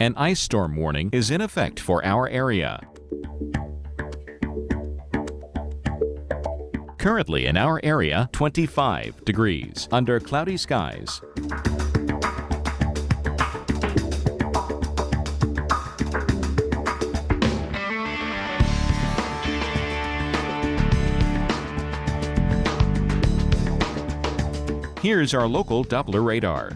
An ice storm warning is in effect for our area. Currently in our area, 25 degrees under cloudy skies. Here's our local Doppler radar.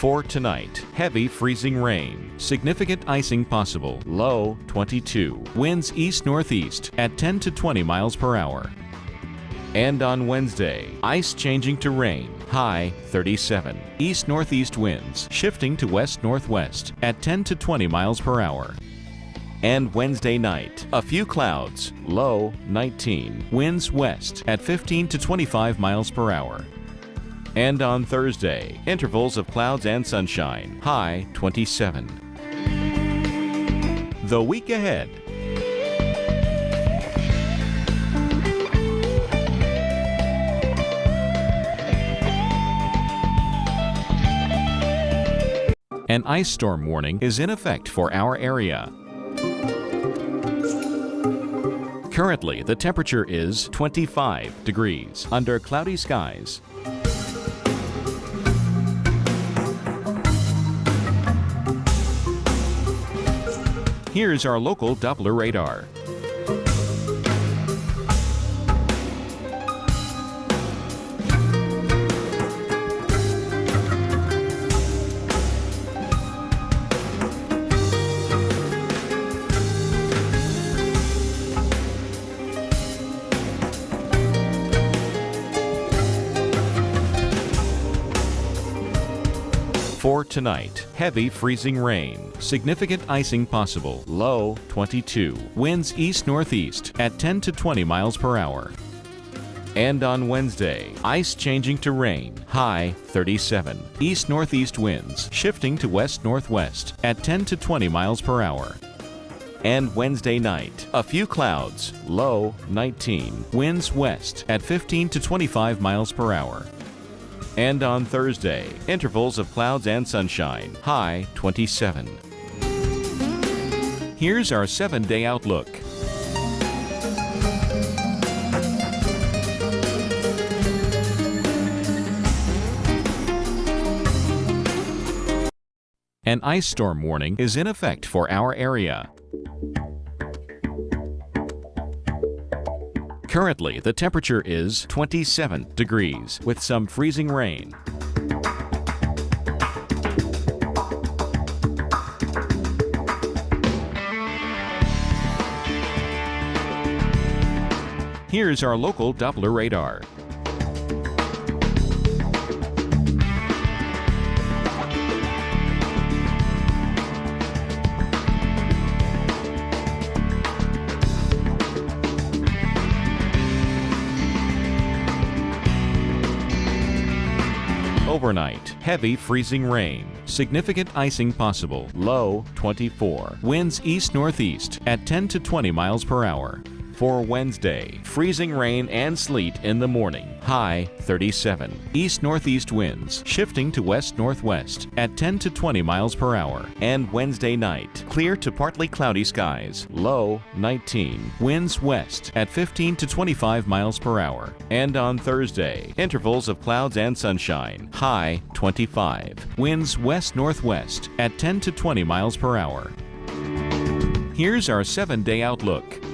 For tonight, heavy freezing rain, significant icing possible, low 22, winds east-northeast at 10 to 20 miles per hour. And on Wednesday, ice changing to rain, high 37, east-northeast winds shifting to west-northwest at 10 to 20 miles per hour. And Wednesday night, a few clouds, low 19, winds west at 15 to 25 miles per hour. And on Thursday, intervals of clouds and sunshine, high 27. The week ahead. An ice storm warning is in effect for our area. Currently, the temperature is 25 degrees under cloudy skies. Here's our local Doppler radar. For tonight, heavy freezing rain, significant icing possible, low 22, winds east-northeast at 10 to 20 miles per hour. And on Wednesday, ice changing to rain, high 37, east-northeast winds shifting to west-northwest at 10 to 20 miles per hour. And Wednesday night, a few clouds, low 19, winds west at 15 to 25 miles per hour. And on Thursday, intervals of clouds and sunshine, high 27. Here's our 7-day outlook. An ice storm warning is in effect for our area. Currently, the temperature is 27 degrees with some freezing rain. Here's our local Doppler radar. Overnight, heavy freezing rain, significant icing possible, low 24, winds east-northeast at 10 to 20 miles per hour. For Wednesday, freezing rain and sleet in the morning, high 37, east-northeast winds shifting to west-northwest at 10 to 20 miles per hour. And Wednesday night, clear to partly cloudy skies, low 19, winds west at 15 to 25 miles per hour. And on Thursday, intervals of clouds and sunshine, high 25, winds west-northwest at 10 to 20 miles per hour. Here's our 7-day outlook.